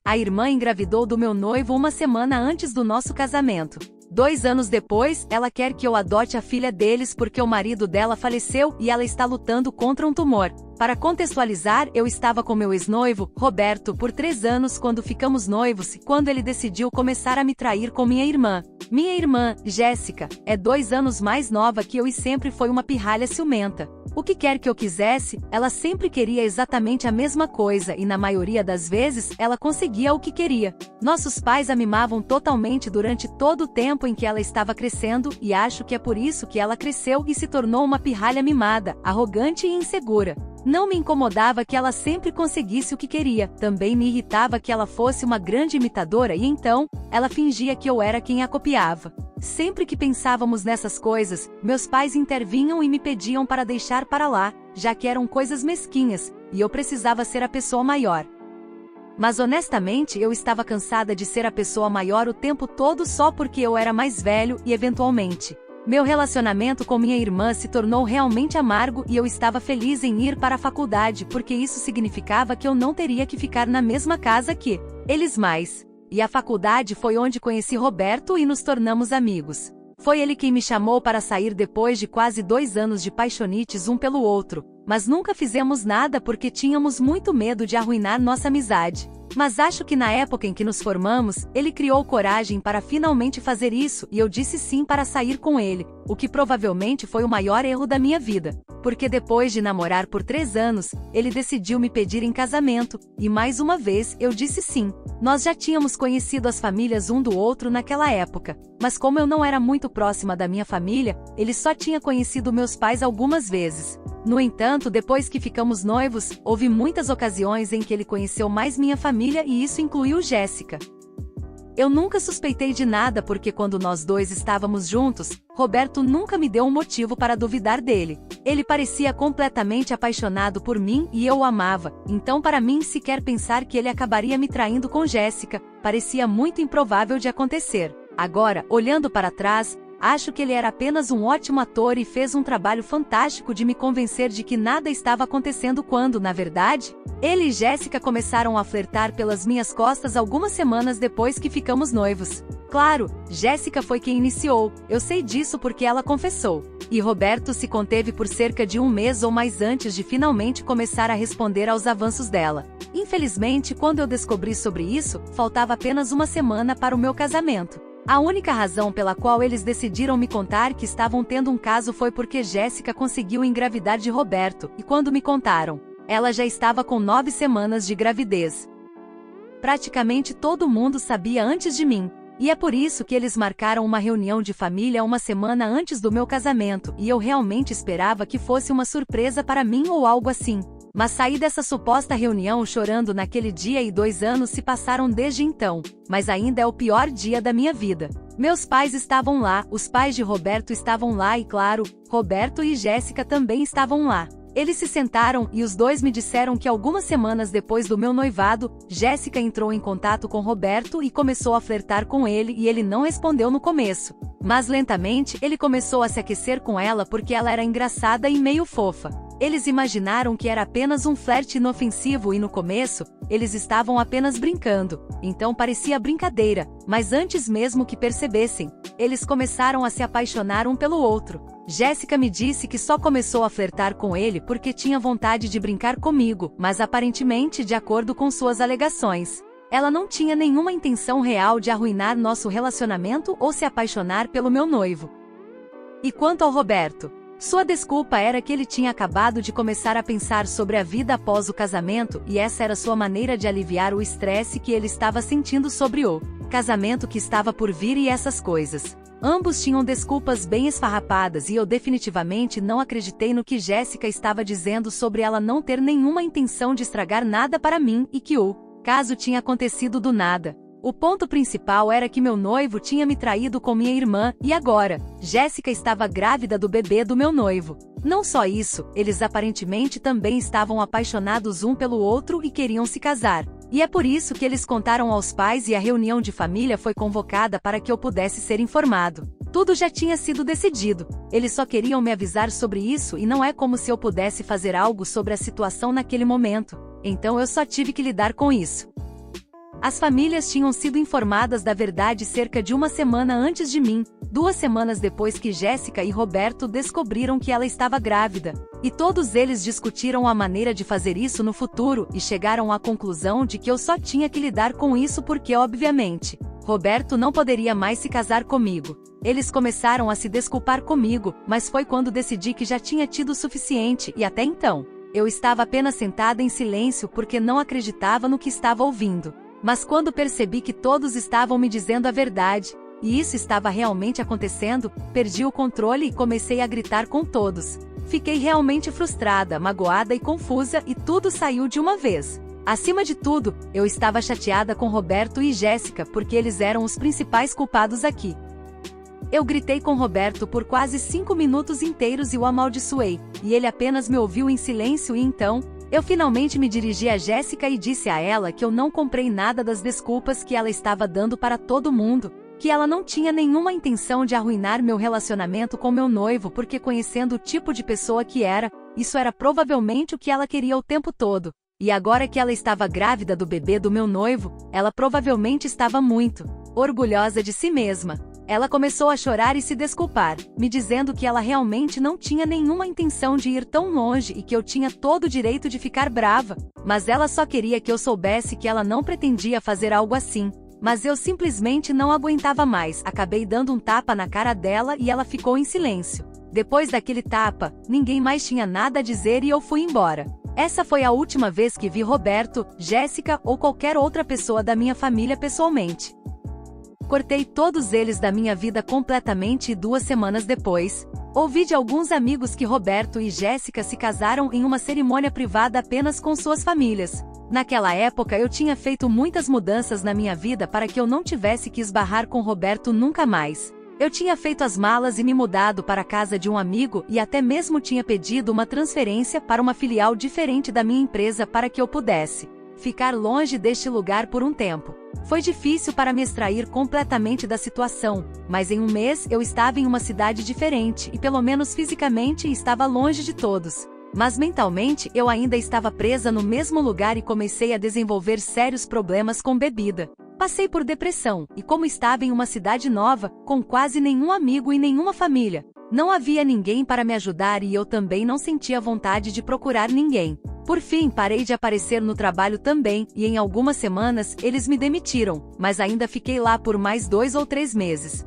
A irmã engravidou do meu noivo uma semana antes do nosso casamento. 2 anos depois, ela quer que eu adote a filha deles porque o marido dela faleceu e ela está lutando contra um tumor. Para contextualizar, eu estava com meu ex-noivo, Roberto, por 3 anos quando ficamos noivos, quando ele decidiu começar a me trair com minha irmã. Minha irmã, Jéssica, é 2 anos mais nova que eu e sempre foi uma pirralha ciumenta. O que quer que eu quisesse, ela sempre queria exatamente a mesma coisa e na maioria das vezes, ela conseguia o que queria. Nossos pais a mimavam totalmente durante todo o tempo em que ela estava crescendo e acho que é por isso que ela cresceu e se tornou uma pirralha mimada, arrogante e insegura. Não me incomodava que ela sempre conseguisse o que queria, também me irritava que ela fosse uma grande imitadora e então, ela fingia que eu era quem a copiava. Sempre que pensávamos nessas coisas, meus pais intervinham e me pediam para deixar para lá, já que eram coisas mesquinhas, e eu precisava ser a pessoa maior. Mas honestamente eu estava cansada de ser a pessoa maior o tempo todo só porque eu era mais velho e eventualmente. Meu relacionamento com minha irmã se tornou realmente amargo e eu estava feliz em ir para a faculdade porque isso significava que eu não teria que ficar na mesma casa que eles mais. E a faculdade foi onde conheci Roberto e nos tornamos amigos. Foi ele quem me chamou para sair depois de quase 2 anos de paixonites um pelo outro, mas nunca fizemos nada porque tínhamos muito medo de arruinar nossa amizade. Mas acho que na época em que nos formamos, ele criou coragem para finalmente fazer isso e eu disse sim para sair com ele, o que provavelmente foi o maior erro da minha vida. Porque depois de namorar por 3 anos, ele decidiu me pedir em casamento, e mais uma vez eu disse sim. Nós já tínhamos conhecido as famílias um do outro naquela época, mas como eu não era muito próxima da minha família, ele só tinha conhecido meus pais algumas vezes. No entanto, depois que ficamos noivos, houve muitas ocasiões em que ele conheceu mais minha família e isso incluiu Jéssica. Eu nunca suspeitei de nada porque quando nós dois estávamos juntos, Roberto nunca me deu um motivo para duvidar dele. Ele parecia completamente apaixonado por mim e eu o amava, então para mim sequer pensar que ele acabaria me traindo com Jéssica, parecia muito improvável de acontecer. Agora, olhando para trás, acho que ele era apenas um ótimo ator e fez um trabalho fantástico de me convencer de que nada estava acontecendo quando, na verdade, ele e Jéssica começaram a flertar pelas minhas costas algumas semanas depois que ficamos noivos. Claro, Jéssica foi quem iniciou, eu sei disso porque ela confessou. E Roberto se conteve por cerca de 1 mês ou mais antes de finalmente começar a responder aos avanços dela. Infelizmente, quando eu descobri sobre isso, faltava apenas 1 semana para o meu casamento. A única razão pela qual eles decidiram me contar que estavam tendo um caso foi porque Jéssica conseguiu engravidar de Roberto, e quando me contaram, ela já estava com 9 semanas de gravidez. Praticamente todo mundo sabia antes de mim, e é por isso que eles marcaram uma reunião de família 1 semana antes do meu casamento, e eu realmente esperava que fosse uma surpresa para mim ou algo assim. Mas saí dessa suposta reunião chorando naquele dia e 2 anos se passaram desde então, mas ainda é o pior dia da minha vida. Meus pais estavam lá, os pais de Roberto estavam lá e claro, Roberto e Jéssica também estavam lá. Eles se sentaram e os dois me disseram que algumas semanas depois do meu noivado, Jéssica entrou em contato com Roberto e começou a flertar com ele e ele não respondeu no começo. Mas lentamente ele começou a se aquecer com ela porque ela era engraçada e meio fofa. Eles imaginaram que era apenas um flerte inofensivo e no começo, eles estavam apenas brincando, então parecia brincadeira, mas antes mesmo que percebessem, eles começaram a se apaixonar um pelo outro. Jéssica me disse que só começou a flertar com ele porque tinha vontade de brincar comigo, mas aparentemente de acordo com suas alegações, ela não tinha nenhuma intenção real de arruinar nosso relacionamento ou se apaixonar pelo meu noivo. E quanto ao Roberto? Sua desculpa era que ele tinha acabado de começar a pensar sobre a vida após o casamento e essa era sua maneira de aliviar o estresse que ele estava sentindo sobre o casamento que estava por vir e essas coisas. Ambos tinham desculpas bem esfarrapadas e eu definitivamente não acreditei no que Jéssica estava dizendo sobre ela não ter nenhuma intenção de estragar nada para mim e que o caso tinha acontecido do nada. O ponto principal era que meu noivo tinha me traído com minha irmã, e agora, Jéssica estava grávida do bebê do meu noivo. Não só isso, eles aparentemente também estavam apaixonados um pelo outro e queriam se casar. E é por isso que eles contaram aos pais e a reunião de família foi convocada para que eu pudesse ser informado. Tudo já tinha sido decidido, eles só queriam me avisar sobre isso e não é como se eu pudesse fazer algo sobre a situação naquele momento. Então eu só tive que lidar com isso. As famílias tinham sido informadas da verdade cerca de uma semana antes de mim, 2 semanas depois que Jéssica e Roberto descobriram que ela estava grávida. E todos eles discutiram a maneira de fazer isso no futuro e chegaram à conclusão de que eu só tinha que lidar com isso porque, obviamente, Roberto não poderia mais se casar comigo. Eles começaram a se desculpar comigo, mas foi quando decidi que já tinha tido o suficiente e até então, eu estava apenas sentada em silêncio porque não acreditava no que estava ouvindo. Mas quando percebi que todos estavam me dizendo a verdade, e isso estava realmente acontecendo, perdi o controle e comecei a gritar com todos. Fiquei realmente frustrada, magoada e confusa e tudo saiu de uma vez. Acima de tudo, eu estava chateada com Roberto e Jéssica porque eles eram os principais culpados aqui. Eu gritei com Roberto por quase 5 minutos inteiros e o amaldiçoei, e ele apenas me ouviu em silêncio e então, eu finalmente me dirigi a Jéssica e disse a ela que eu não comprei nada das desculpas que ela estava dando para todo mundo, que ela não tinha nenhuma intenção de arruinar meu relacionamento com meu noivo porque conhecendo o tipo de pessoa que era, isso era provavelmente o que ela queria o tempo todo. E agora que ela estava grávida do bebê do meu noivo, ela provavelmente estava muito orgulhosa de si mesma. Ela começou a chorar e se desculpar, me dizendo que ela realmente não tinha nenhuma intenção de ir tão longe e que eu tinha todo o direito de ficar brava, mas ela só queria que eu soubesse que ela não pretendia fazer algo assim. Mas eu simplesmente não aguentava mais, acabei dando um tapa na cara dela e ela ficou em silêncio. Depois daquele tapa, ninguém mais tinha nada a dizer e eu fui embora. Essa foi a última vez que vi Roberto, Jéssica ou qualquer outra pessoa da minha família pessoalmente. Cortei todos eles da minha vida completamente e 2 semanas depois, ouvi de alguns amigos que Roberto e Jéssica se casaram em uma cerimônia privada apenas com suas famílias. Naquela época eu tinha feito muitas mudanças na minha vida para que eu não tivesse que esbarrar com Roberto nunca mais. Eu tinha feito as malas e me mudado para a casa de um amigo e até mesmo tinha pedido uma transferência para uma filial diferente da minha empresa para que eu pudesse ficar longe deste lugar por um tempo. Foi difícil para me extrair completamente da situação, mas em um mês eu estava em uma cidade diferente e pelo menos fisicamente estava longe de todos. Mas mentalmente eu ainda estava presa no mesmo lugar e comecei a desenvolver sérios problemas com bebida. Passei por depressão, e como estava em uma cidade nova, com quase nenhum amigo e nenhuma família, não havia ninguém para me ajudar e eu também não sentia vontade de procurar ninguém. Por fim, parei de aparecer no trabalho também, e em algumas semanas eles me demitiram, mas ainda fiquei lá por mais 2 ou 3 meses.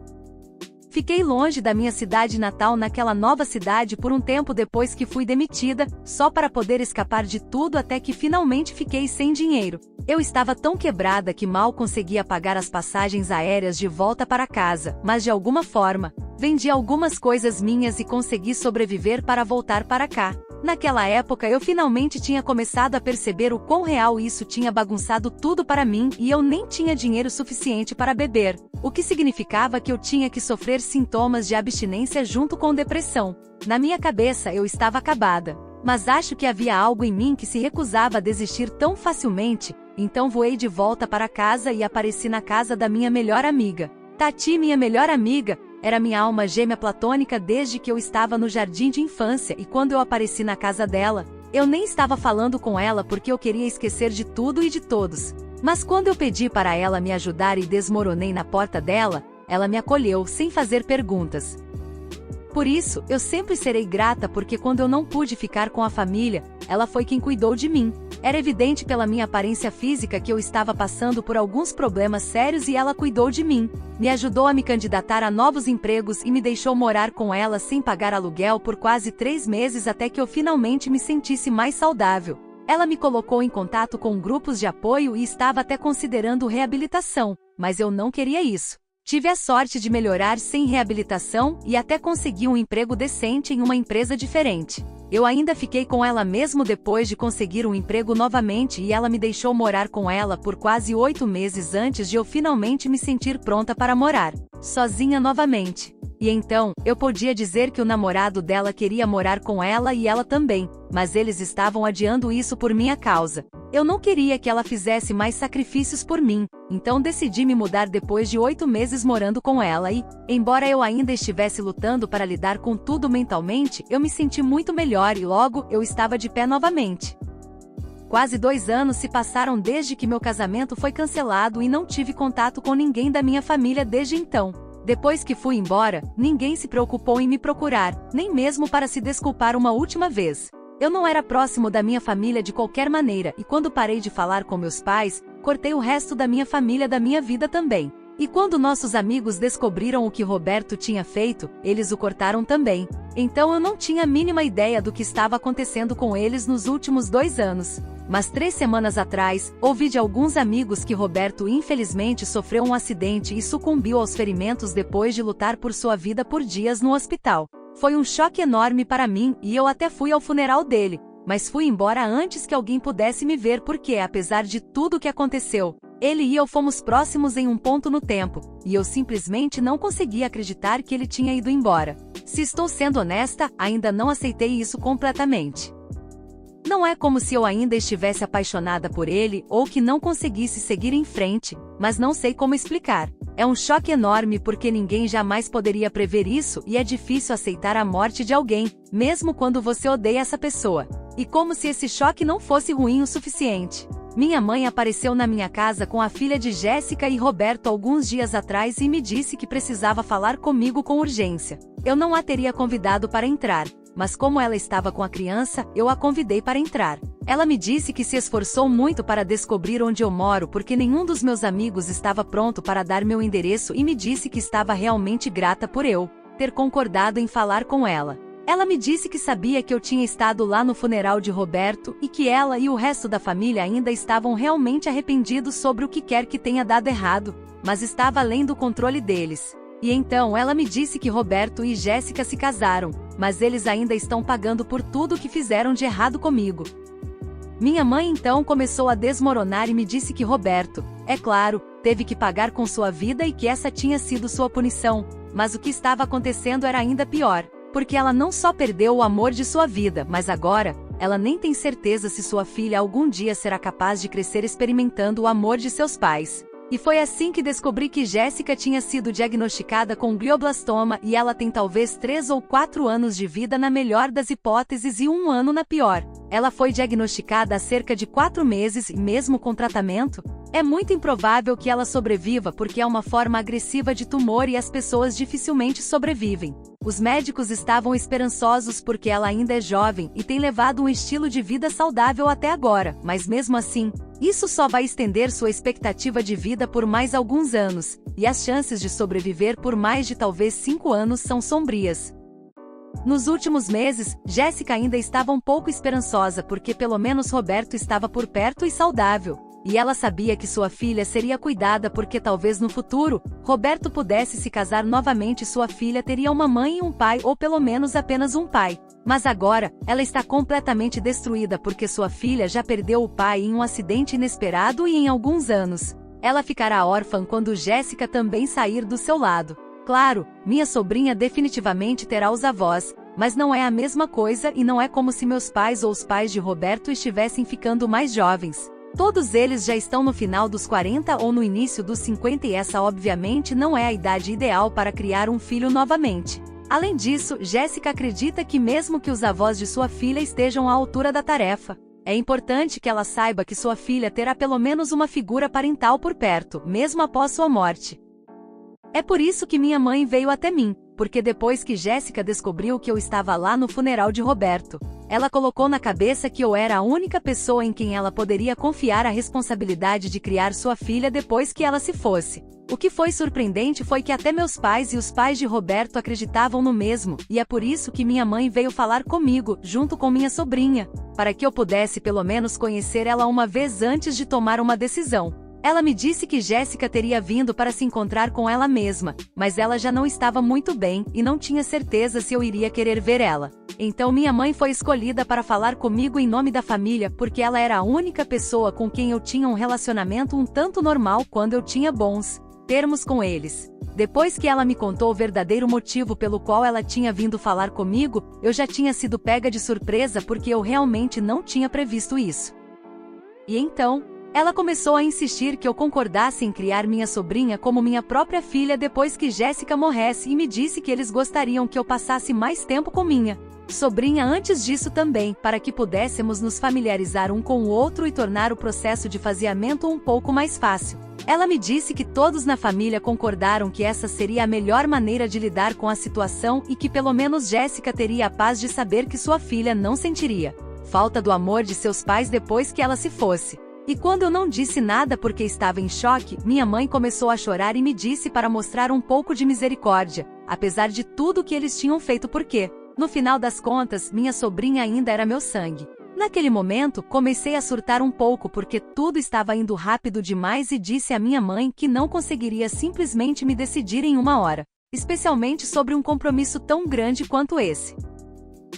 Fiquei longe da minha cidade natal naquela nova cidade por um tempo depois que fui demitida, só para poder escapar de tudo até que finalmente fiquei sem dinheiro. Eu estava tão quebrada que mal conseguia pagar as passagens aéreas de volta para casa, mas de alguma forma, vendi algumas coisas minhas e consegui sobreviver para voltar para cá. Naquela época eu finalmente tinha começado a perceber o quão real isso tinha bagunçado tudo para mim e eu nem tinha dinheiro suficiente para beber, o que significava que eu tinha que sofrer sintomas de abstinência junto com depressão. Na minha cabeça eu estava acabada, mas acho que havia algo em mim que se recusava a desistir tão facilmente, então voei de volta para casa e apareci na casa da minha melhor amiga. Tati, minha melhor amiga, era minha alma gêmea platônica desde que eu estava no jardim de infância e quando eu apareci na casa dela, eu nem estava falando com ela porque eu queria esquecer de tudo e de todos. Mas quando eu pedi para ela me ajudar e desmoronei na porta dela, ela me acolheu sem fazer perguntas. Por isso, eu sempre serei grata porque quando eu não pude ficar com a família, ela foi quem cuidou de mim. Era evidente pela minha aparência física que eu estava passando por alguns problemas sérios e ela cuidou de mim. Me ajudou a me candidatar a novos empregos e me deixou morar com ela sem pagar aluguel por quase 3 meses até que eu finalmente me sentisse mais saudável. Ela me colocou em contato com grupos de apoio e estava até considerando reabilitação, mas eu não queria isso. Tive a sorte de melhorar sem reabilitação e até consegui um emprego decente em uma empresa diferente. Eu ainda fiquei com ela mesmo depois de conseguir um emprego novamente e ela me deixou morar com ela por quase 8 meses antes de eu finalmente me sentir pronta para morar sozinha novamente. E então, eu podia dizer que o namorado dela queria morar com ela e ela também, mas eles estavam adiando isso por minha causa. Eu não queria que ela fizesse mais sacrifícios por mim, então decidi me mudar depois de 8 meses morando com ela e, embora eu ainda estivesse lutando para lidar com tudo mentalmente, eu me senti muito melhor e logo eu estava de pé novamente. Quase 2 anos se passaram desde que meu casamento foi cancelado e não tive contato com ninguém da minha família desde então. Depois que fui embora, ninguém se preocupou em me procurar, nem mesmo para se desculpar uma última vez. Eu não era próximo da minha família de qualquer maneira e quando parei de falar com meus pais, cortei o resto da minha família da minha vida também. E quando nossos amigos descobriram o que Roberto tinha feito, eles o cortaram também. Então eu não tinha a mínima ideia do que estava acontecendo com eles nos últimos 2 anos. Mas 3 semanas atrás, ouvi de alguns amigos que Roberto infelizmente sofreu um acidente e sucumbiu aos ferimentos depois de lutar por sua vida por dias no hospital. Foi um choque enorme para mim e eu até fui ao funeral dele, mas fui embora antes que alguém pudesse me ver porque, apesar de tudo o que aconteceu, ele e eu fomos próximos em um ponto no tempo, e eu simplesmente não conseguia acreditar que ele tinha ido embora. Se estou sendo honesta, ainda não aceitei isso completamente. Não é como se eu ainda estivesse apaixonada por ele ou que não conseguisse seguir em frente, mas não sei como explicar. É um choque enorme porque ninguém jamais poderia prever isso e é difícil aceitar a morte de alguém, mesmo quando você odeia essa pessoa. E como se esse choque não fosse ruim o suficiente. Minha mãe apareceu na minha casa com a filha de Jéssica e Roberto alguns dias atrás e me disse que precisava falar comigo com urgência. Eu não a teria convidado para entrar, mas como ela estava com a criança, eu a convidei para entrar. Ela me disse que se esforçou muito para descobrir onde eu moro porque nenhum dos meus amigos estava pronto para dar meu endereço e me disse que estava realmente grata por eu ter concordado em falar com ela. Ela me disse que sabia que eu tinha estado lá no funeral de Roberto e que ela e o resto da família ainda estavam realmente arrependidos sobre o que quer que tenha dado errado, mas estava além do controle deles. E então ela me disse que Roberto e Jéssica se casaram, mas eles ainda estão pagando por tudo o que fizeram de errado comigo. Minha mãe então começou a desmoronar e me disse que Roberto, é claro, teve que pagar com sua vida e que essa tinha sido sua punição, mas o que estava acontecendo era ainda pior. Porque ela não só perdeu o amor de sua vida, mas agora, ela nem tem certeza se sua filha algum dia será capaz de crescer experimentando o amor de seus pais. E foi assim que descobri que Jéssica tinha sido diagnosticada com glioblastoma e ela tem talvez 3 ou 4 anos de vida na melhor das hipóteses e 1 ano na pior. Ela foi diagnosticada há cerca de 4 meses e mesmo com tratamento, é muito improvável que ela sobreviva porque é uma forma agressiva de tumor e as pessoas dificilmente sobrevivem. Os médicos estavam esperançosos porque ela ainda é jovem e tem levado um estilo de vida saudável até agora, mas mesmo assim, isso só vai estender sua expectativa de vida por mais alguns anos, e as chances de sobreviver por mais de talvez 5 anos são sombrias. Nos últimos meses, Jéssica ainda estava um pouco esperançosa porque pelo menos Roberto estava por perto e saudável. E ela sabia que sua filha seria cuidada porque talvez no futuro, Roberto pudesse se casar novamente e sua filha teria uma mãe e um pai ou pelo menos apenas um pai. Mas agora, ela está completamente destruída porque sua filha já perdeu o pai em um acidente inesperado e em alguns anos. Ela ficará órfã quando Jéssica também sair do seu lado. Claro, minha sobrinha definitivamente terá os avós, mas não é a mesma coisa e não é como se meus pais ou os pais de Roberto estivessem ficando mais jovens. Todos eles já estão no final dos 40 ou no início dos 50 e essa obviamente não é a idade ideal para criar um filho novamente. Além disso, Jéssica acredita que mesmo que os avós de sua filha estejam à altura da tarefa, é importante que ela saiba que sua filha terá pelo menos uma figura parental por perto, mesmo após sua morte. É por isso que minha mãe veio até mim, porque depois que Jéssica descobriu que eu estava lá no funeral de Roberto, ela colocou na cabeça que eu era a única pessoa em quem ela poderia confiar a responsabilidade de criar sua filha depois que ela se fosse. O que foi surpreendente foi que até meus pais e os pais de Roberto acreditavam no mesmo, e é por isso que minha mãe veio falar comigo, junto com minha sobrinha, para que eu pudesse pelo menos conhecer ela uma vez antes de tomar uma decisão. Ela me disse que Jéssica teria vindo para se encontrar com ela mesma, mas ela já não estava muito bem e não tinha certeza se eu iria querer ver ela. Então minha mãe foi escolhida para falar comigo em nome da família porque ela era a única pessoa com quem eu tinha um relacionamento um tanto normal quando eu tinha bons termos com eles. Depois que ela me contou o verdadeiro motivo pelo qual ela tinha vindo falar comigo, eu já tinha sido pega de surpresa porque eu realmente não tinha previsto isso. E então, ela começou a insistir que eu concordasse em criar minha sobrinha como minha própria filha depois que Jéssica morresse e me disse que eles gostariam que eu passasse mais tempo com minha sobrinha antes disso também, para que pudéssemos nos familiarizar um com o outro e tornar o processo de faseamento um pouco mais fácil. Ela me disse que todos na família concordaram que essa seria a melhor maneira de lidar com a situação e que pelo menos Jéssica teria a paz de saber que sua filha não sentiria falta do amor de seus pais depois que ela se fosse. E quando eu não disse nada porque estava em choque, minha mãe começou a chorar e me disse para mostrar um pouco de misericórdia, apesar de tudo que eles tinham feito porque, no final das contas, minha sobrinha ainda era meu sangue. Naquele momento, comecei a surtar um pouco porque tudo estava indo rápido demais e disse à minha mãe que não conseguiria simplesmente me decidir em uma hora, especialmente sobre um compromisso tão grande quanto esse.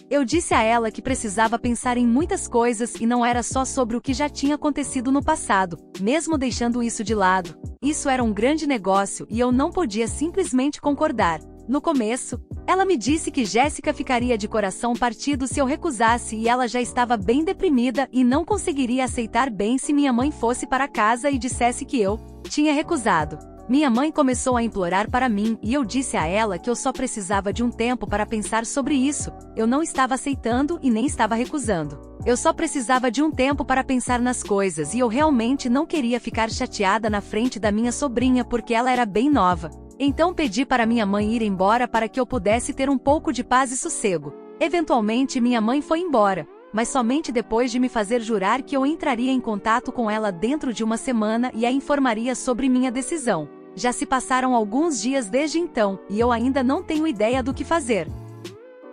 Eu disse a ela que precisava pensar em muitas coisas e não era só sobre o que já tinha acontecido no passado, mesmo deixando isso de lado. Isso era um grande negócio e eu não podia simplesmente concordar. No começo, ela me disse que Jéssica ficaria de coração partido se eu recusasse e ela já estava bem deprimida e não conseguiria aceitar bem se minha mãe fosse para casa e dissesse que eu tinha recusado. Minha mãe começou a implorar para mim e eu disse a ela que eu só precisava de um tempo para pensar sobre isso. Eu não estava aceitando e nem estava recusando. Eu só precisava de um tempo para pensar nas coisas e eu realmente não queria ficar chateada na frente da minha sobrinha porque ela era bem nova. Então pedi para minha mãe ir embora para que eu pudesse ter um pouco de paz e sossego. Eventualmente minha mãe foi embora, mas somente depois de me fazer jurar que eu entraria em contato com ela dentro de uma semana e a informaria sobre minha decisão. Já se passaram alguns dias desde então, e eu ainda não tenho ideia do que fazer.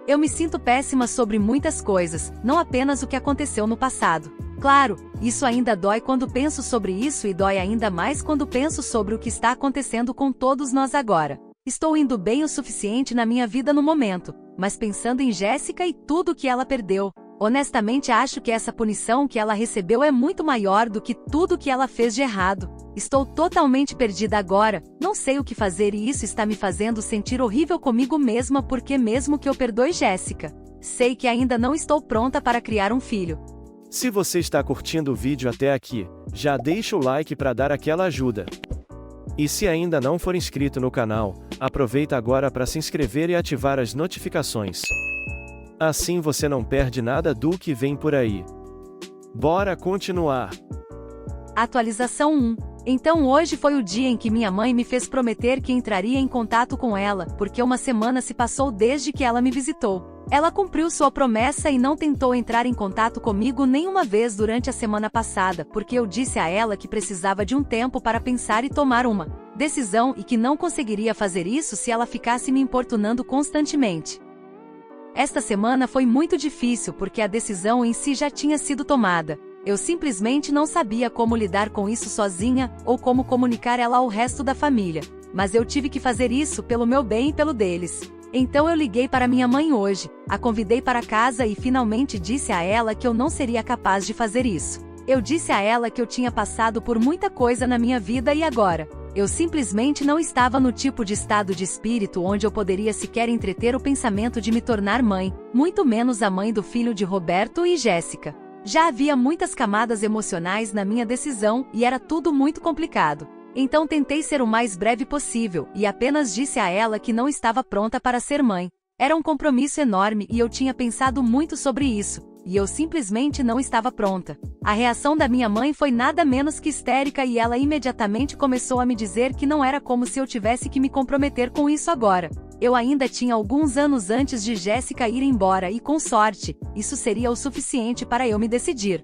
Eu me sinto péssima sobre muitas coisas, não apenas o que aconteceu no passado. Claro, isso ainda dói quando penso sobre isso e dói ainda mais quando penso sobre o que está acontecendo com todos nós agora. Estou indo bem o suficiente na minha vida no momento, mas pensando em Jéssica e tudo que ela perdeu, honestamente acho que essa punição que ela recebeu é muito maior do que tudo que ela fez de errado. Estou totalmente perdida agora, não sei o que fazer e isso está me fazendo sentir horrível comigo mesma porque mesmo que eu perdoe Jéssica, sei que ainda não estou pronta para criar um filho. Se você está curtindo o vídeo até aqui, já deixa o like para dar aquela ajuda. E se ainda não for inscrito no canal, aproveita agora para se inscrever e ativar as notificações. Assim você não perde nada do que vem por aí. Bora continuar! Atualização 1. Então hoje foi o dia em que minha mãe me fez prometer que entraria em contato com ela, porque uma semana se passou desde que ela me visitou. Ela cumpriu sua promessa e não tentou entrar em contato comigo nenhuma vez durante a semana passada, porque eu disse a ela que precisava de um tempo para pensar e tomar uma decisão e que não conseguiria fazer isso se ela ficasse me importunando constantemente. Esta semana foi muito difícil porque a decisão em si já tinha sido tomada. Eu simplesmente não sabia como lidar com isso sozinha, ou como comunicar ela ao resto da família. Mas eu tive que fazer isso pelo meu bem e pelo deles. Então eu liguei para minha mãe hoje, a convidei para casa e finalmente disse a ela que eu não seria capaz de fazer isso. Eu disse a ela que eu tinha passado por muita coisa na minha vida e agora, eu simplesmente não estava no tipo de estado de espírito onde eu poderia sequer entreter o pensamento de me tornar mãe, muito menos a mãe do filho de Roberto e Jéssica. Já havia muitas camadas emocionais na minha decisão e era tudo muito complicado. Então tentei ser o mais breve possível e apenas disse a ela que não estava pronta para ser mãe. Era um compromisso enorme e eu tinha pensado muito sobre isso, e eu simplesmente não estava pronta. A reação da minha mãe foi nada menos que histérica e ela imediatamente começou a me dizer que não era como se eu tivesse que me comprometer com isso agora. Eu ainda tinha alguns anos antes de Jéssica ir embora e com sorte, isso seria o suficiente para eu me decidir.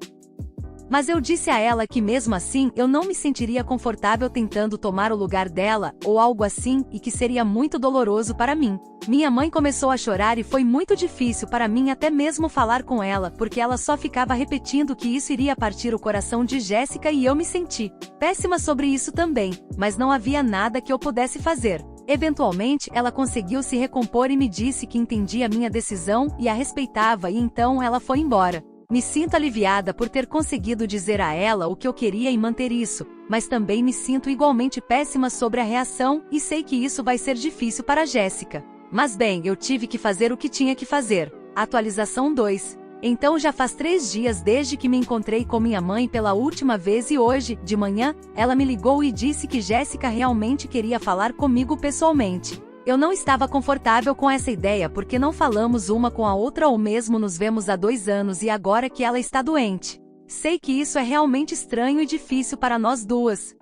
Mas eu disse a ela que mesmo assim eu não me sentiria confortável tentando tomar o lugar dela, ou algo assim, e que seria muito doloroso para mim. Minha mãe começou a chorar e foi muito difícil para mim até mesmo falar com ela, porque ela só ficava repetindo que isso iria partir o coração de Jéssica e eu me senti péssima sobre isso também, mas não havia nada que eu pudesse fazer. Eventualmente, ela conseguiu se recompor e me disse que entendia minha decisão e a respeitava e então ela foi embora. Me sinto aliviada por ter conseguido dizer a ela o que eu queria e manter isso, mas também me sinto igualmente péssima sobre a reação e sei que isso vai ser difícil para Jéssica. Mas bem, eu tive que fazer o que tinha que fazer. Atualização 2. Então já faz 3 dias desde que me encontrei com minha mãe pela última vez e hoje, de manhã, ela me ligou e disse que Jéssica realmente queria falar comigo pessoalmente. Eu não estava confortável com essa ideia porque não falamos uma com a outra ou mesmo nos vemos há 2 anos e agora que ela está doente. Sei que isso é realmente estranho e difícil para nós duas.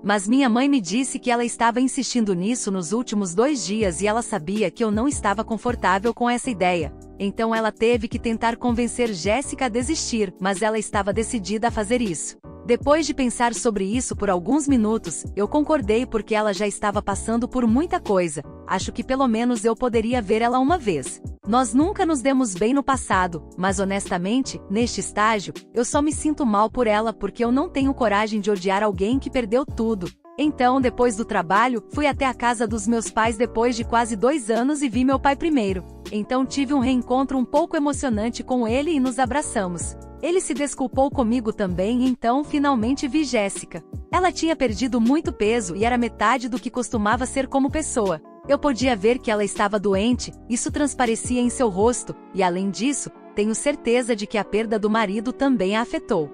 Mas minha mãe me disse que ela estava insistindo nisso nos últimos 2 dias e ela sabia que eu não estava confortável com essa ideia. Então ela teve que tentar convencer Jéssica a desistir, mas ela estava decidida a fazer isso. Depois de pensar sobre isso por alguns minutos, eu concordei porque ela já estava passando por muita coisa. Acho que pelo menos eu poderia ver ela uma vez. Nós nunca nos demos bem no passado, mas honestamente, neste estágio, eu só me sinto mal por ela porque eu não tenho coragem de odiar alguém que perdeu tudo. Então, depois do trabalho, fui até a casa dos meus pais depois de quase 2 anos e vi meu pai primeiro. Então tive um reencontro um pouco emocionante com ele e nos abraçamos. Ele se desculpou comigo também e então finalmente vi Jéssica. Ela tinha perdido muito peso e era metade do que costumava ser como pessoa. Eu podia ver que ela estava doente, isso transparecia em seu rosto, e além disso, tenho certeza de que a perda do marido também a afetou.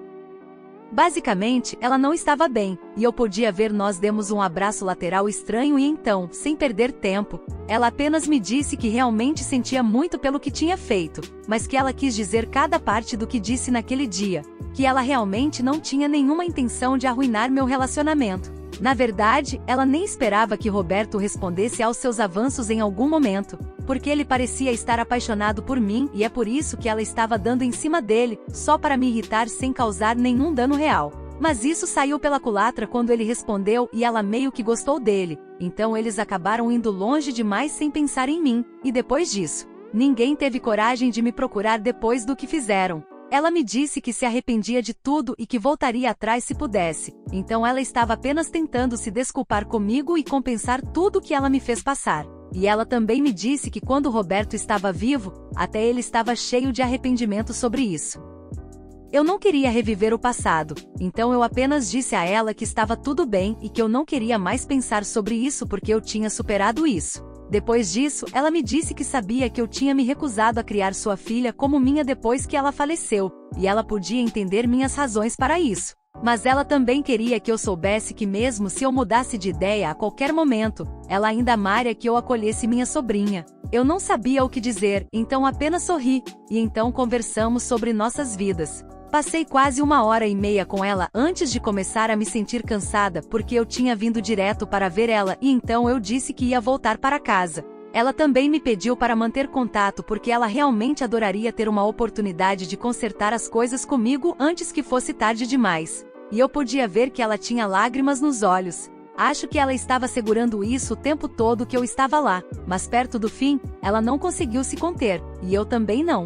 Basicamente, ela não estava bem, e eu podia ver. Nós demos um abraço lateral estranho e então, sem perder tempo, ela apenas me disse que realmente sentia muito pelo que tinha feito, mas que ela quis dizer cada parte do que disse naquele dia, que ela realmente não tinha nenhuma intenção de arruinar meu relacionamento. Na verdade, ela nem esperava que Roberto respondesse aos seus avanços em algum momento, porque ele parecia estar apaixonado por mim e é por isso que ela estava dando em cima dele, só para me irritar sem causar nenhum dano real. Mas isso saiu pela culatra quando ele respondeu e ela meio que gostou dele, então eles acabaram indo longe demais sem pensar em mim, e depois disso, ninguém teve coragem de me procurar depois do que fizeram. Ela me disse que se arrependia de tudo e que voltaria atrás se pudesse, então ela estava apenas tentando se desculpar comigo e compensar tudo que ela me fez passar. E ela também me disse que quando Roberto estava vivo, até ele estava cheio de arrependimento sobre isso. Eu não queria reviver o passado, então eu apenas disse a ela que estava tudo bem e que eu não queria mais pensar sobre isso porque eu tinha superado isso. Depois disso, ela me disse que sabia que eu tinha me recusado a criar sua filha como minha depois que ela faleceu, e ela podia entender minhas razões para isso. Mas ela também queria que eu soubesse que mesmo se eu mudasse de ideia a qualquer momento, ela ainda amaria que eu acolhesse minha sobrinha. Eu não sabia o que dizer, então apenas sorri, e então conversamos sobre nossas vidas. Passei quase 1h30 com ela antes de começar a me sentir cansada porque eu tinha vindo direto para ver ela e então eu disse que ia voltar para casa. Ela também me pediu para manter contato porque ela realmente adoraria ter uma oportunidade de consertar as coisas comigo antes que fosse tarde demais. E eu podia ver que ela tinha lágrimas nos olhos. Acho que ela estava segurando isso o tempo todo que eu estava lá, mas perto do fim, ela não conseguiu se conter, e eu também não.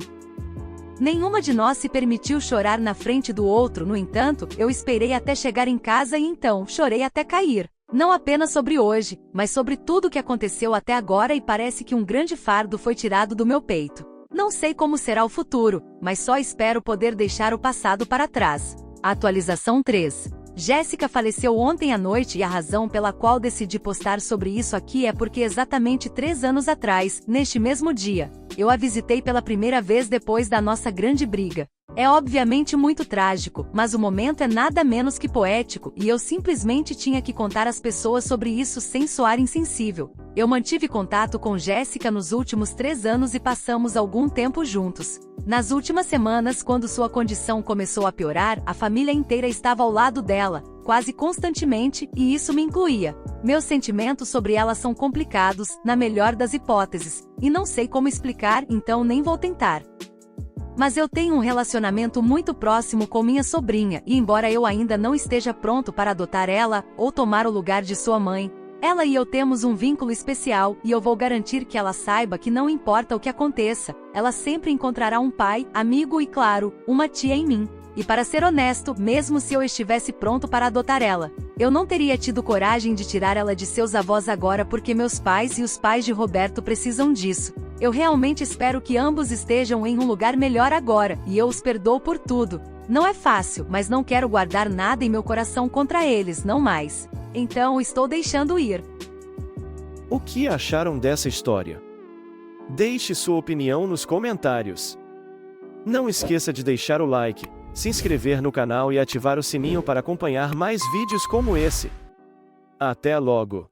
Nenhuma de nós se permitiu chorar na frente do outro, no entanto, eu esperei até chegar em casa e então chorei até cair. Não apenas sobre hoje, mas sobre tudo o que aconteceu até agora e parece que um grande fardo foi tirado do meu peito. Não sei como será o futuro, mas só espero poder deixar o passado para trás. Atualização 3. Jéssica faleceu ontem à noite e a razão pela qual decidi postar sobre isso aqui é porque exatamente 3 anos atrás, neste mesmo dia, eu a visitei pela primeira vez depois da nossa grande briga. É obviamente muito trágico, mas o momento é nada menos que poético e eu simplesmente tinha que contar às pessoas sobre isso sem soar insensível. Eu mantive contato com Jéssica nos últimos 3 anos e passamos algum tempo juntos. Nas últimas semanas, quando sua condição começou a piorar, a família inteira estava ao lado dela, quase constantemente, e isso me incluía. Meus sentimentos sobre ela são complicados, na melhor das hipóteses, e não sei como explicar, então nem vou tentar. Mas eu tenho um relacionamento muito próximo com minha sobrinha e embora eu ainda não esteja pronto para adotar ela, ou tomar o lugar de sua mãe, ela e eu temos um vínculo especial e eu vou garantir que ela saiba que não importa o que aconteça, ela sempre encontrará um pai, amigo e claro, uma tia em mim. E para ser honesto, mesmo se eu estivesse pronto para adotar ela, eu não teria tido coragem de tirar ela de seus avós agora porque meus pais e os pais de Roberto precisam disso. Eu realmente espero que ambos estejam em um lugar melhor agora, e eu os perdoo por tudo. Não é fácil, mas não quero guardar nada em meu coração contra eles, não mais. Então estou deixando ir. O que acharam dessa história? Deixe sua opinião nos comentários. Não esqueça de deixar o like, se inscrever no canal e ativar o sininho para acompanhar mais vídeos como esse. Até logo!